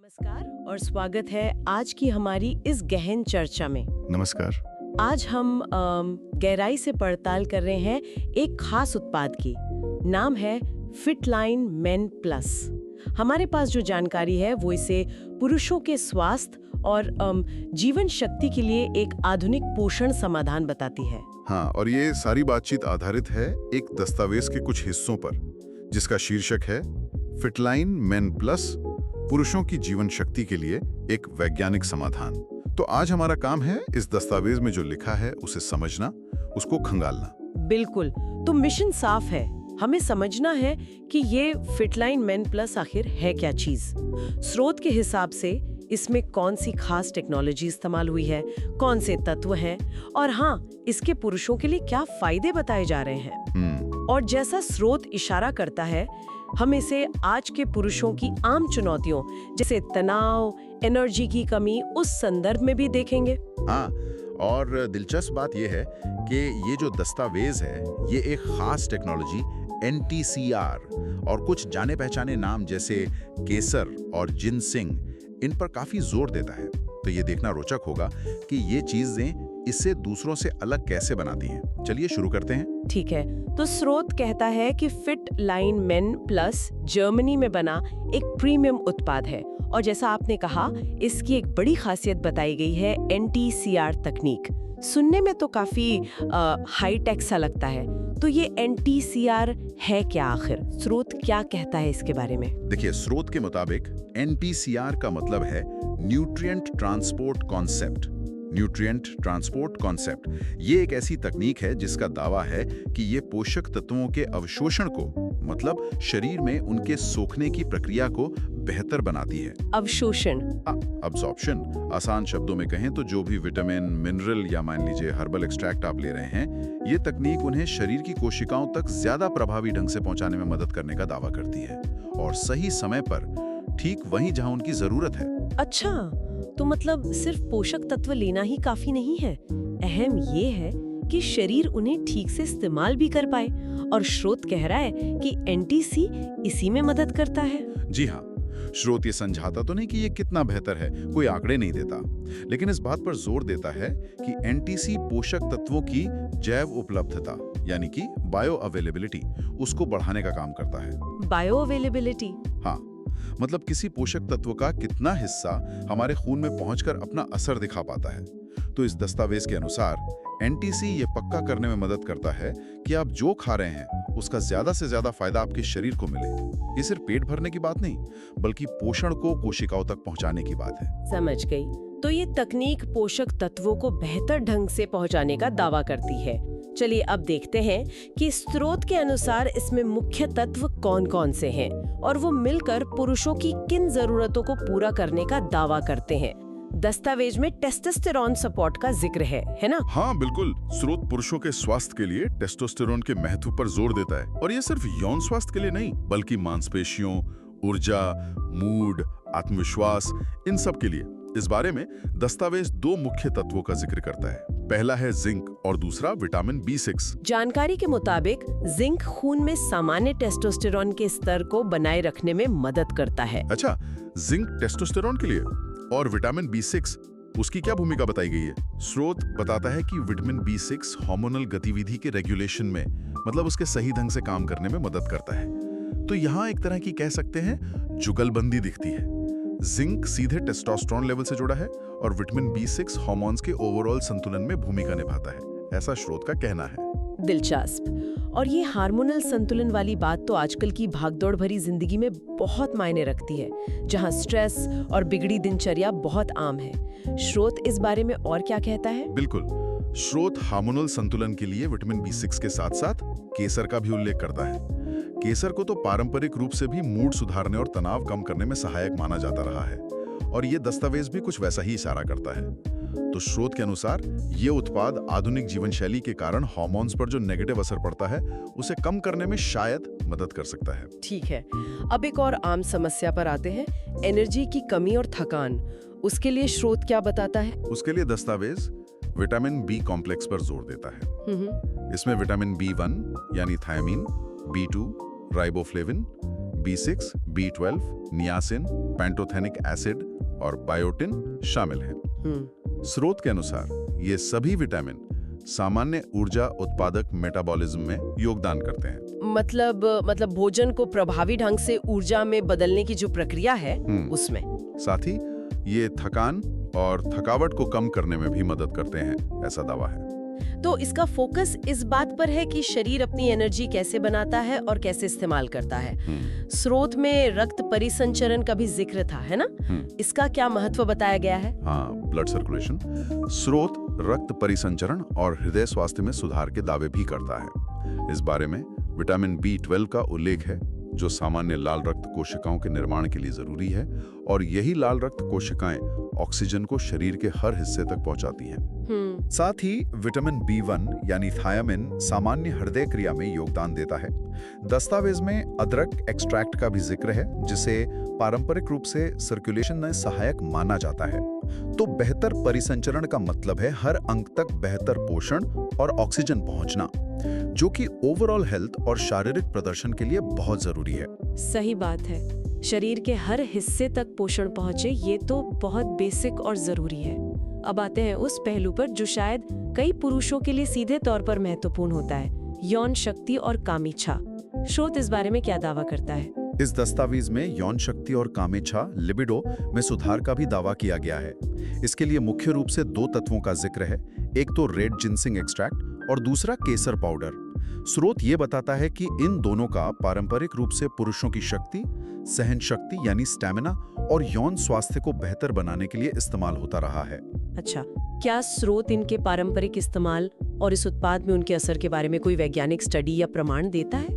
नमस्कार और स्वागत है आज की हमारी इस गहन चर्चा में। नमस्कार। आज हम गहराई से पड़ताल कर रहे हैं एक खास उत्पाद की। नाम है फिटलाइन मेन प्लस। हमारे पास जो जानकारी है वो इसे पुरुषों के स्वास्थ्य और जीवन शक्ति के लिए एक आधुनिक पोषण समाधान बताती है। हाँ, और ये सारी बातचीत आधारित है एक दस्तावेज के कुछ हिस्सों पर, जिसका शीर्षक है फिटलाइन मेन प्लस, पुरुषों की जीवन शक्ति के लिए एक वैज्ञानिक समाधान। तो आज हमारा काम है इस दस्तावेज में जो लिखा है उसे समझना, उसको खंगालना। बिल्कुल, तो मिशन साफ है। हमें समझना है कि ये फिटलाइन मेन प्लस आखिर है क्या चीज। स्रोत के हिसाब से इसमें कौन सी खास टेक्नोलॉजी इस्तेमाल हुई है, कौन से तत्व हैं, और हाँ, इसके पुरुषों के लिए क्या फायदे बताए जा रहे हैं। और जैसा स्रोत इशारा करता है, हम इसे आज के पुरुषों की आम चुनौतियों जैसे तनाव, एनर्जी की कमी, उस संदर्भ में भी देखेंगे। हाँ, और दिलचस्प बात यह है कि ये जो दस्तावेज है ये एक खास टेक्नोलॉजी NTCR और कुछ जाने पहचाने नाम जैसे केसर और जिनसिंग, इन पर काफी जोर देता है। तो ये देखना रोचक होगा कि ये चीजें इसे दूसरों से अलग कैसे बनाती हैं। चलिए शुरू करते हैं। ठीक है, तो स्रोत कहता है कि fit line main plus Germany में बना एक प्रीमियम उत्पाद है, और जैसा आपने कहा, इसकी एक बड़ी खासियत बताई गई है NTCR तकनीक। सुनने में तो काफी हाई टेक सा लगता है। तो ये NTCR है क्या आखिर? स्रोत क्या कहता है इसके बारे में? देखिए, स्रोत के मुताबिक NTCR का मतलब है nutrient transport concept. Nutrient transport concept ये एक ऐसी तकनीक है जिसका दावा है कि ये पोषक तत्वों के अवशोषण को, मतलब शरीर में उनके सोखने की प्रक्रिया को बेहतर बनाती है। अवशोषण, अब्जॉर्प्शन। आसान शब्दों में कहें तो जो भी विटामिन, मिनरल या मान लीजिए हर्बल एक्सट्रैक्ट आप ले रहे हैं, ये तकनीक उन्हें शरीर की कोशिकाओं तक ज्यादा प्रभावी ढंग से पहुंचाने में मदद करने का दावा करती है, और सही समय पर, ठीक वहीं जहां उनकी जरूरत है। अच्छा, तो मतलब सिर्फ पोषक तत्व लेना ही काफी नहीं है। अहम ये है कि शरीर उन्हें ठीक से इस्तेमाल भी कर पाए, और स्रोत कह रहा है कि NTC इसी में मदद करता है। जी हाँ, स्रोत ये समझाता तो नहीं कि ये कितना बेहतर है, कोई आंकड़े नहीं देता, लेकिन इस बात पर जोर देता है कि NTC पोषक तत्वों की जैव उपलब्धता, यानी कि बायो अवेलेबिलिटी, उसको बढ़ाने का काम करता है। Bio availability? हाँ, मतलब किसी पोषक तत्व का कितना हिस्सा हमारे खून में पहुंचकर अपना असर दिखा पाता है। तो इस दस्तावेज के अनुसार NTC ये पक्का करने में मदद करता है कि आप जो खा रहे हैं उसका ज्यादा से ज्यादा फायदा आपके शरीर को मिले। ये सिर्फ पेट भरने की बात नहीं, बल्कि पोषण को कोशिकाओं तक पहुंचाने की बात है। समझ गई। तो ये तकनीक पोषक तत्वों को बेहतर ढंग से पहुंचाने का दावा करती है। चलिए अब देखते हैं कि स्रोत के अनुसार इसमें मुख्य तत्व कौन-कौन से हैं, और वो मिलकर पुरुषों की किन जरूरतों को पूरा करने का दावा करते हैं। दस्तावेज में टेस्टोस्टेरोन सपोर्ट का जिक्र है ना? हाँ बिल्कुल, स्रोत पुरुषों के स्वास्थ्य के लिए टेस्टोस्टेरोन के महत्व पर जोर देता है, और ये सिर्फ यौन स्वास्थ्य के लिए नहीं, बल्कि मांसपेशियों, ऊर्जा, मूड, आत्मविश्वास, इन सब के लिए। इस बारे में दस्तावेज दो मुख्य तत्वों का जिक्र करता है। पहला है जिंक और दूसरा विटामिन B6। जानकारी के मुताबिक जिंक खून में सामान्य टेस्टोस्टेरोन के स्तर को बनाए रखने में मदद करता है। अच्छा, जिंक टेस्टोस्टेरोन के लिए, और विटामिन B6 उसकी क्या भूमिका बताई गई है? स्रोत बताता है कि विटामिन B6 हार्मोनल गतिविधि के रेगुलेशन में, मतलब उसके सही ढंग से काम करने में मदद करता है। तो यहाँ एक तरह की कह सकते हैं जुगलबंदी दिखती है। जिंक सीधे टेस्टोस्टेरोन लेवल से जुड़ा है और विटामिन B6 हार्मोन्स के ओवरऑल संतुलन में भूमिका निभाता है, ऐसा स्रोत का कहना है। दिलचस्प। और ये हार्मोनल संतुलन वाली बात तो आजकल की भागदौड़ भरी जिंदगी में बहुत मायने रखती है, जहां स्ट्रेस और बिगड़ी दिनचर्या बहुत आम है। स्रोत इस बारे में और क्या कहता है? बिल्कुल, स्रोत हार्मोनल संतुलन के लिए विटामिन B6 के साथ साथ केसर का भी उल्लेख करता है। केसर को तो पारंपरिक रूप से भी मूड सुधारने और तनाव कम करने में सहायक माना जाता रहा है, और ये दस्तावेज भी कुछ वैसा ही इशारा करता है। तो स्रोत के अनुसार ये उत्पाद आधुनिक जीवन शैली के कारण हार्मोन्स पर जो नेगेटिव असर पड़ता है उसे कम करने में शायद मदद कर सकता है। ठीक है, अब एक और आम समस्या पर आते हैं, एनर्जी की कमी और थकान। उसके लिए स्रोत क्या बताता है? उसके लिए दस्तावेज विटामिन B कॉम्प्लेक्स पर जोर देता है। इसमें विटामिन B1 यानी thiamine, B2 riboflavin, B6, B12, niacin, pantothenic acid और बायोटिन शामिल हैं। स्रोत के अनुसार ये सभी विटामिन सामान्य ऊर्जा उत्पादक मेटाबॉलिज्म में योगदान करते हैं। मतलब भोजन को प्रभावी ढंग से ऊर्जा में बदलने की जो प्रक्रिया है उसमें। साथ ही ये थकान और थकावट को कम करने में भी मदद करते हैं, ऐसा दावा है। तो इसका फोकस इस बात पर है कि शरीर अपनी एनर्जी कैसे बनाता है और कैसे इस्तेमाल करता है। स्रोत में रक्त परिसंचरण का भी जिक्र था, है ना? इसका क्या महत्व बताया गया है? हाँ, ब्लड सर्कुलेशन। स्रोत रक्त परिसंचरण और हृदय स्वास्थ्य में सुधार के दावे भी करता है। इस बारे में विटामिन B12 का उल्लेख है, जो सामान्य लाल रक्त कोशिकाओं के निर्माण के लिए जरूरी है, और यही लाल रक्त कोशिकाएं ऑक्सीजन को शरीर के हर हिस्से तक पहुंचाती हैं। साथ ही विटामिन B1 यानी थायामिन सामान्य हृदय क्रिया में योगदान देता है। दस्तावेज में अदरक एक्सट्रैक्ट का भी जिक्र है, जिसे पारंपरिक रूप से सर्कुलेशन में सहायक माना जाता है। तो बेहतर परिसंचरण का मतलब है हर अंग तक बेहतर पोषण और ऑक्सीजन पहुंचना, जो कि ओवरऑल हेल्थ और शारीरिक प्रदर्शन के लिए बहुत जरूरी है। सही बात है, शरीर के हर हिस्से तक पोषण पहुंचे, ये तो बहुत बेसिक और जरूरी है। अब आते हैं उस पहलू पर जो शायद कई पुरुषों के लिए सीधे तौर पर महत्वपूर्ण होता है, यौन शक्ति और कामेच्छा। स्रोत इस बारे में क्या दावा करता है? इस दस्तावेज में यौन शक्ति और कामेच्छा लिबिडो में सुधार का भी दावा किया गया है। इसके लिए मुख्य रूप से 2 तत्वों का जिक्र है, एक तो रेड जिनसिंग एक्सट्रैक्ट और दूसरा केसर पाउडर। स्रोत ये बताता है कि इन दोनों का पारंपरिक रूप से पुरुषों की शक्ति, सहन शक्ति यानी स्टैमिना और यौन स्वास्थ्य को बेहतर बनाने के लिए इस्तेमाल होता रहा है। अच्छा, क्या स्रोत इनके पारंपरिक इस्तेमाल और इस उत्पाद में उनके असर के बारे में कोई वैज्ञानिक स्टडी या प्रमाण देता है?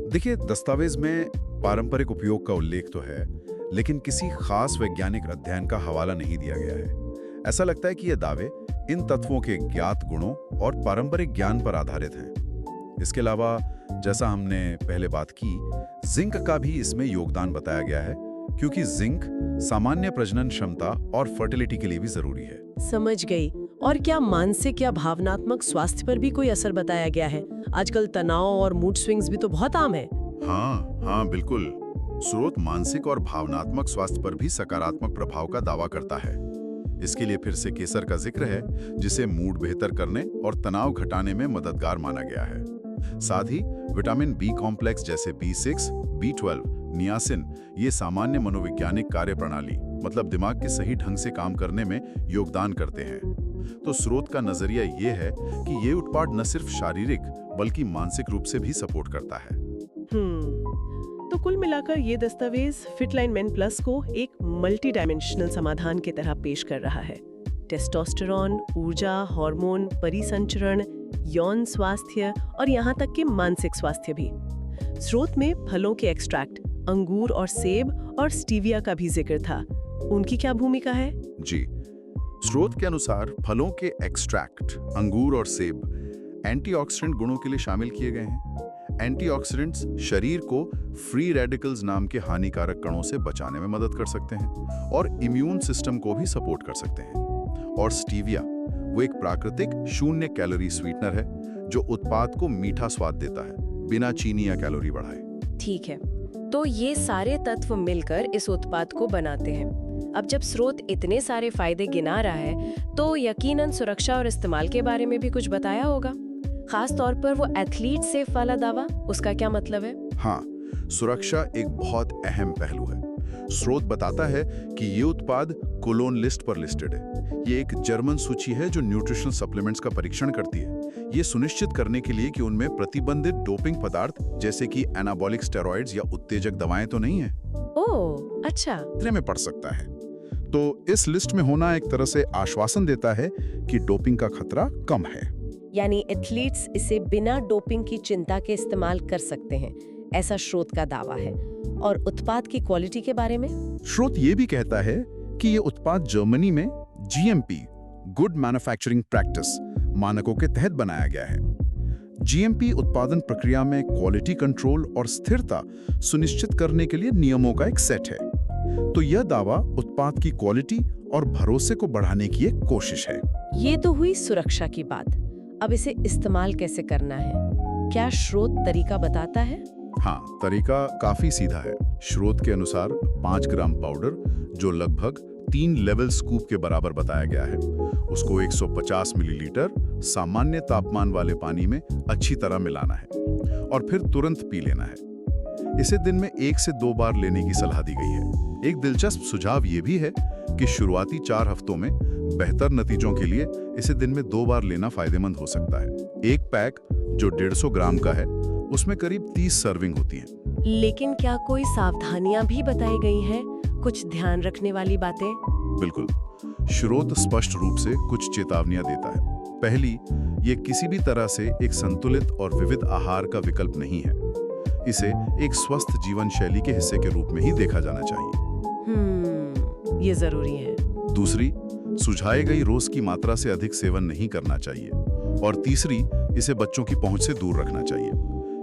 देखिए, दस्तावेज में पारंपरिक उपयोग का उल्लेख तो है, लेकिन किसी खास वैज्ञानिक अध्ययन का हवाला नहीं दिया गया है। ऐसा लगता है कि ये दावे इन तत्वों के ज्ञात गुणों और पारंपरिक ज्ञान पर आधारित हैं। इसके अलावा, जैसा हमने पहले बात की, जिंक का भी इसमें योगदान बताया गया है, क्योंकि जिंक सामान्य प्रजनन क्षमता और फर्टिलिटी के लिए भी जरूरी है। समझ गई। और क्या मानसिक या भावनात्मक स्वास्थ्य पर भी कोई असर बताया गया है? आजकल तनाव और मूड स्विंग्स भी तो बहुत आम है। हाँ, बिल्कुल। स्रोत मानसिक और भावनात्मक स्वास्थ्य पर भी सकारात्मक प्रभाव का दावा करता है। इसके लिए फिर से केसर का जिक्र है, जिसे मूड बेहतर करने और तनाव घटाने में मददगार माना गया है। साथ ही विटामिन बी कॉम्प्लेक्स जैसे B6, B12, नियासिन ये सामान्य मनोवैज्ञानिक कार्यप्रणाली, मतलब दिमाग के सही ढंग से काम करने में योगदान करते हैं। तो स्रोत का नजरिया ये है कि ये उत्पाद न सिर्फ शारीरिक बल्कि मानसिक रूप से भी सपोर्ट करता है। तो कुल मिलाकर ये दस्तावेज फिटलाइन मेन प्लस को एक मल्टी डायमेंशनल समाधान की तरह पेश कर रहा है। टेस्टोस्टेरोन, ऊर्जा, हार्मोन, परिसंचरण, यौन स्वास्थ्य और यहाँ तक कि मानसिक स्वास्थ्य भी। स्रोत में फलों के एक्सट्रैक्ट, अंगूर और सेब और स्टीविया का भी जिक्र था। उनकी क्या भूमिका है? जी, स्रोत के अनुसार फलों के एक्सट्रैक्ट, अंगूर और सेब एंटीऑक्सीडेंट गुणों के लिए शामिल किए गए हैं। एंटीऑक्सीडेंट्स शरीर को फ्री रेडिकल्स नाम के हानिकारक कणों से बचाने में मदद कर सकते हैं और इम्यून सिस्टम को भी सपोर्ट कर सकते हैं। और स्टीविया वो एक प्राकृतिक 0 कैलोरी स्वीटनर है, जो उत्पाद को मीठा स्वाद देता है, बिना चीनी या कैलोरी बढ़ाए। ठीक है, तो ये सारे तत्व मिलकर इस उत्पाद को बनाते हैं। अब जब स्रोत इतने सारे फायदे गिना रहा है, तो यकीनन सुरक्षा और इस्तेमाल के बारे में भी कुछ बताया होगा। खास तौर पर वो एथलीट सेफ वाला दावा, उसका क्या मतलब है? हाँ, सुरक्षा एक बहुत अहम पहलू है। स्रोत बताता है कि ये उत्पाद कोलोन लिस्ट पर लिस्टेड है। ये एक जर्मन सूची है जो न्यूट्रिशनल सप्लीमेंट्स का परीक्षण करती है। ये सुनिश्चित करने के लिए कि उनमें प्रतिबंधित डोपिंग पदार्थ जैसे कि एनाबॉलिक स्टेरॉइड्स या उत्तेजक दवाएं तो नहीं है। ओह, अच्छा। खतरे में पड़ सकता है। तो इस लिस्ट में होना एक तरह से आश्वासन देता है कि डोपिंग का खतरा कम है। यानी एथलीट्स इसे बिना डोपिंग की चिंता के इस्तेमाल कर सकते हैं, ऐसा स्रोत का दावा है। और उत्पाद की क्वालिटी के बारे में स्रोत ये भी कहता है कि ये उत्पाद जर्मनी में GMP, गुड मैन्युफैक्चरिंग प्रैक्टिस मानकों के तहत बनाया गया है। GMP उत्पादन प्रक्रिया में क्वालिटी कंट्रोल और स्थिरता सुनिश्चित करने के लिए नियमों का एक सेट है। तो यह दावा उत्पाद की क्वालिटी और भरोसे को बढ़ाने की एक कोशिश है। ये तो हुई सुरक्षा की बात। अब इसे इस्तेमाल कैसे करना है? क्या स्रोत तरीका बताता है? हाँ, तरीका काफी सीधा है। स्रोत के अनुसार 5 ग्राम पाउडर, जो लगभग 3 लेवल स्कूप के बराबर बताया गया है, उसको 150 मिलीलीटर सामान्य तापमान वाले पानी में अच्छी तरह मिलाना है और फिर तुरंत पी लेना है। इसे दिन में 1 से 2 बार लेने की सलाह दी गई है। एक दिलचस्प सुझाव ये भी है कि शुरुआती 4 हफ्तों में बेहतर नतीजों के लिए इसे दिन में 2 बार लेना फायदेमंद हो सकता है। एक पैक जो 150 ग्राम का है, उसमें करीब 30 सर्विंग होती हैं। लेकिन क्या कोई सावधानियां भी बताई गई हैं? कुछ ध्यान रखने वाली बातें? बिल्कुल। स्रोत स्पष्ट रूप से कुछ चेतावनियां देता है। पहली, ये किसी भी तरह से एक संतुलित और विविध आहार का विकल्प नहीं है। इसे एक स्वस्थ जीवन शैली के हिस्से के रूप में ही देखा जाना चाहिए। ये जरूरी है। दूसरी, सुझाई गई रोज की मात्रा से अधिक सेवन नहीं करना चाहिए। और तीसरी, इसे बच्चों की पहुंच से दूर रखना चाहिए।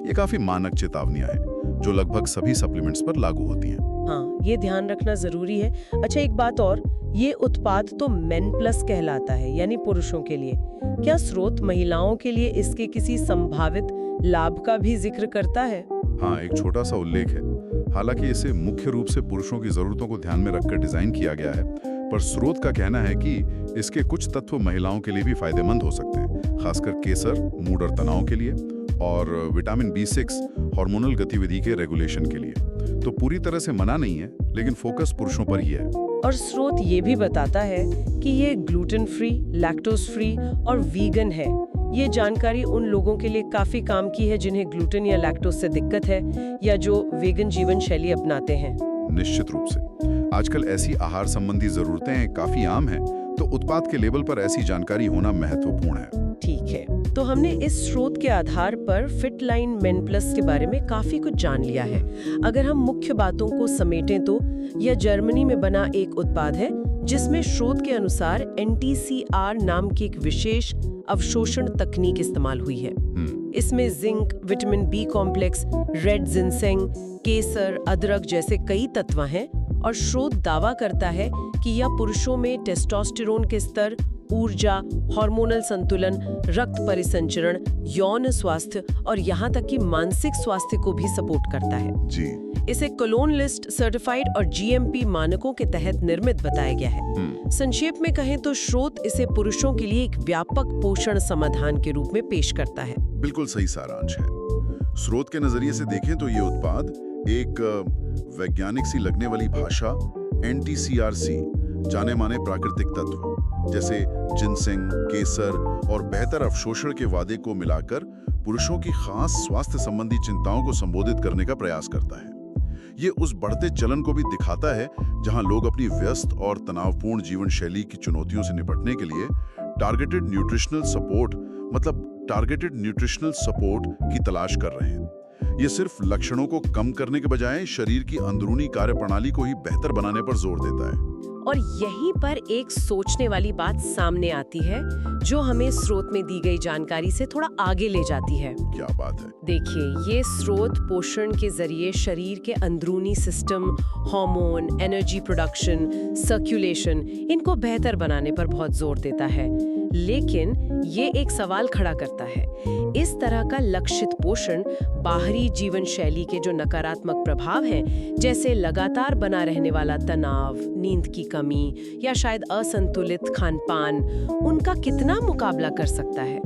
ये काफी मानक चेतावनियां हैं जो लगभग सभी सप्लीमेंट्स पर लागू होती हैं। हाँ, ये ध्यान रखना जरूरी है। अच्छा, एक बात और, ये उत्पाद तो मेन प्लस कहलाता है, यानी पुरुषों के लिए। क्या स्रोत महिलाओं के लिए इसके किसी संभावित लाभ का भी जिक्र करता है? हाँ, एक छोटा सा उल्लेख है। हालांकि इसे मुख्य रूप से पुरुषों की जरूरतों को ध्यान में रखकर डिजाइन किया गया है, पर स्रोत का कहना है कि इसके कुछ तत्व महिलाओं के लिए भी फायदेमंद हो सकते हैं, खासकर केसर मूड और तनाव के लिए, और विटामिन B6 हार्मोनल गतिविधि के रेगुलेशन के लिए। तो पूरी तरह से मना नहीं है, लेकिन फोकस पुरुषों पर ही है। और स्रोत ये भी बताता है कि ये ग्लूटेन फ्री, लैक्टोज फ्री और वीगन है। ये जानकारी उन लोगों के लिए काफी काम की है जिन्हें ग्लूटेन या लैक्टोज से दिक्कत है या जो वीगन जीवन शैली अपनाते हैं। निश्चित रूप से आजकल ऐसी आहार संबंधी जरूरतें काफी आम हैं, तो उत्पाद के लेबल पर ऐसी जानकारी होना महत्वपूर्ण है। ठीक है, तो हमने इस स्रोत के आधार पर फिटलाइन मेन प्लस के बारे में काफी कुछ जान लिया है। अगर हम मुख्य बातों को समेटें तो यह जर्मनी में बना एक उत्पाद है जिसमें स्रोत के अनुसार NTCR नाम की एक विशेष अवशोषण तकनीक इस्तेमाल हुई है। इसमें zinc, vitamin B complex, red ginseng, केसर, अदरक जैसे कई तत्व हैं और स्रोत दावा करता है कि यह पुरुषों में टेस्टोस्टेरोन के स्तर, ऊर्जा, हार्मोनल संतुलन, रक्त परिसंचरण, यौन स्वास्थ्य और यहाँ तक कि मानसिक स्वास्थ्य को भी सपोर्ट करता है। जी। इसे कोलोन लिस्ट सर्टिफाइड और GMP मानकों के तहत निर्मित बताया गया है। संक्षेप में कहें तो स्रोत इसे पुरुषों के लिए एक व्यापक पोषण समाधान के रूप में पेश करता है। बिल्कुल सही सारांश है। स्रोत के नजरिए से देखें तो ये उत्पाद एक वैज्ञानिक सी लगने वाली भाषा NTCRC, जाने माने प्राकृतिक तत्व जैसे जिनसेंग, केसर और बेहतर अवशोषण के वादे को मिलाकर पुरुषों की खास स्वास्थ्य संबंधी चिंताओं को संबोधित करने का प्रयास करता है। ये उस बढ़ते चलन को भी दिखाता है जहां लोग अपनी व्यस्त और तनावपूर्ण जीवन शैली की चुनौतियों से निपटने के लिए टारगेटेड न्यूट्रिशनल सपोर्ट की तलाश कर रहे हैं। ये सिर्फ लक्षणों को कम करने के बजाय शरीर की अंदरूनी कार्यप्रणाली को ही बेहतर बनाने पर जोर देता है। और यहीं पर एक सोचने वाली बात सामने आती है जो हमें स्रोत में दी गई जानकारी से थोड़ा आगे ले जाती है। क्या बात है? देखिए, ये स्रोत पोषण के जरिए शरीर के अंदरूनी system, hormone, energy production, circulation, इनको बेहतर बनाने पर बहुत जोर देता है। लेकिन ये एक सवाल खड़ा करता है, इस तरह का लक्षित पोषण बाहरी जीवन शैली के जो नकारात्मक प्रभाव हैं, जैसे लगातार बना रहने वाला तनाव, नींद की कमी या शायद असंतुलित खानपान, उनका कितना मुकाबला कर सकता है?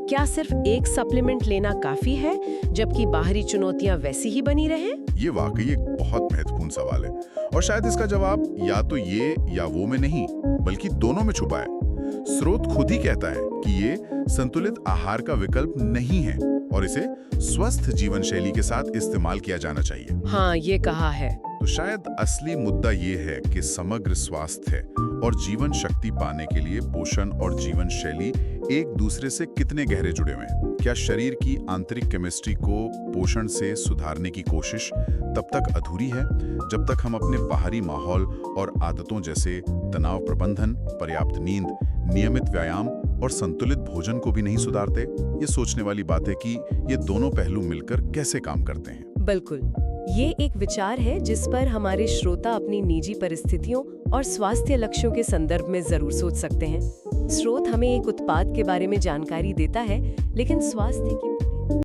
क्या सिर्फ एक सप्लीमेंट लेना काफी है जबकि बाहरी चुनौतियां वैसी ही बनी रहे? ये वाकई एक बहुत महत्वपूर्ण सवाल है और शायद इसका जवाब या तो ये या वो में नहीं, बल्कि दोनों में छुपा है। स्रोत खुद ही कहता है कि ये संतुलित आहार का विकल्प नहीं है और इसे स्वस्थ जीवन शैली के साथ इस्तेमाल किया जाना चाहिए। हाँ, ये कहा है। तो शायद असली मुद्दा ये है कि समग्र स्वास्थ्य और जीवन शक्ति पाने के लिए पोषण और जीवन शैली एक दूसरे से कितने गहरे जुड़े हुए हैं। क्या शरीर की आंतरिक केमिस्ट्री को पोषण से सुधारने की कोशिश तब तक अधूरी है जब तक हम अपने बाहरी माहौल और आदतों जैसे तनाव प्रबंधन, पर्याप्त नींद, नियमित व्यायाम और संतुलित भोजन को भी नहीं सुधारते? ये सोचने वाली बात है कि ये दोनों पहलू मिलकर कैसे काम करते हैं। बिल्कुल, ये एक विचार है जिस पर हमारे श्रोता अपनी निजी परिस्थितियों और स्वास्थ्य लक्ष्यों के संदर्भ में जरूर सोच सकते हैं। स्रोत हमें एक उत्पाद के बारे में जानकारी देता है, लेकिन स्वास्थ्य की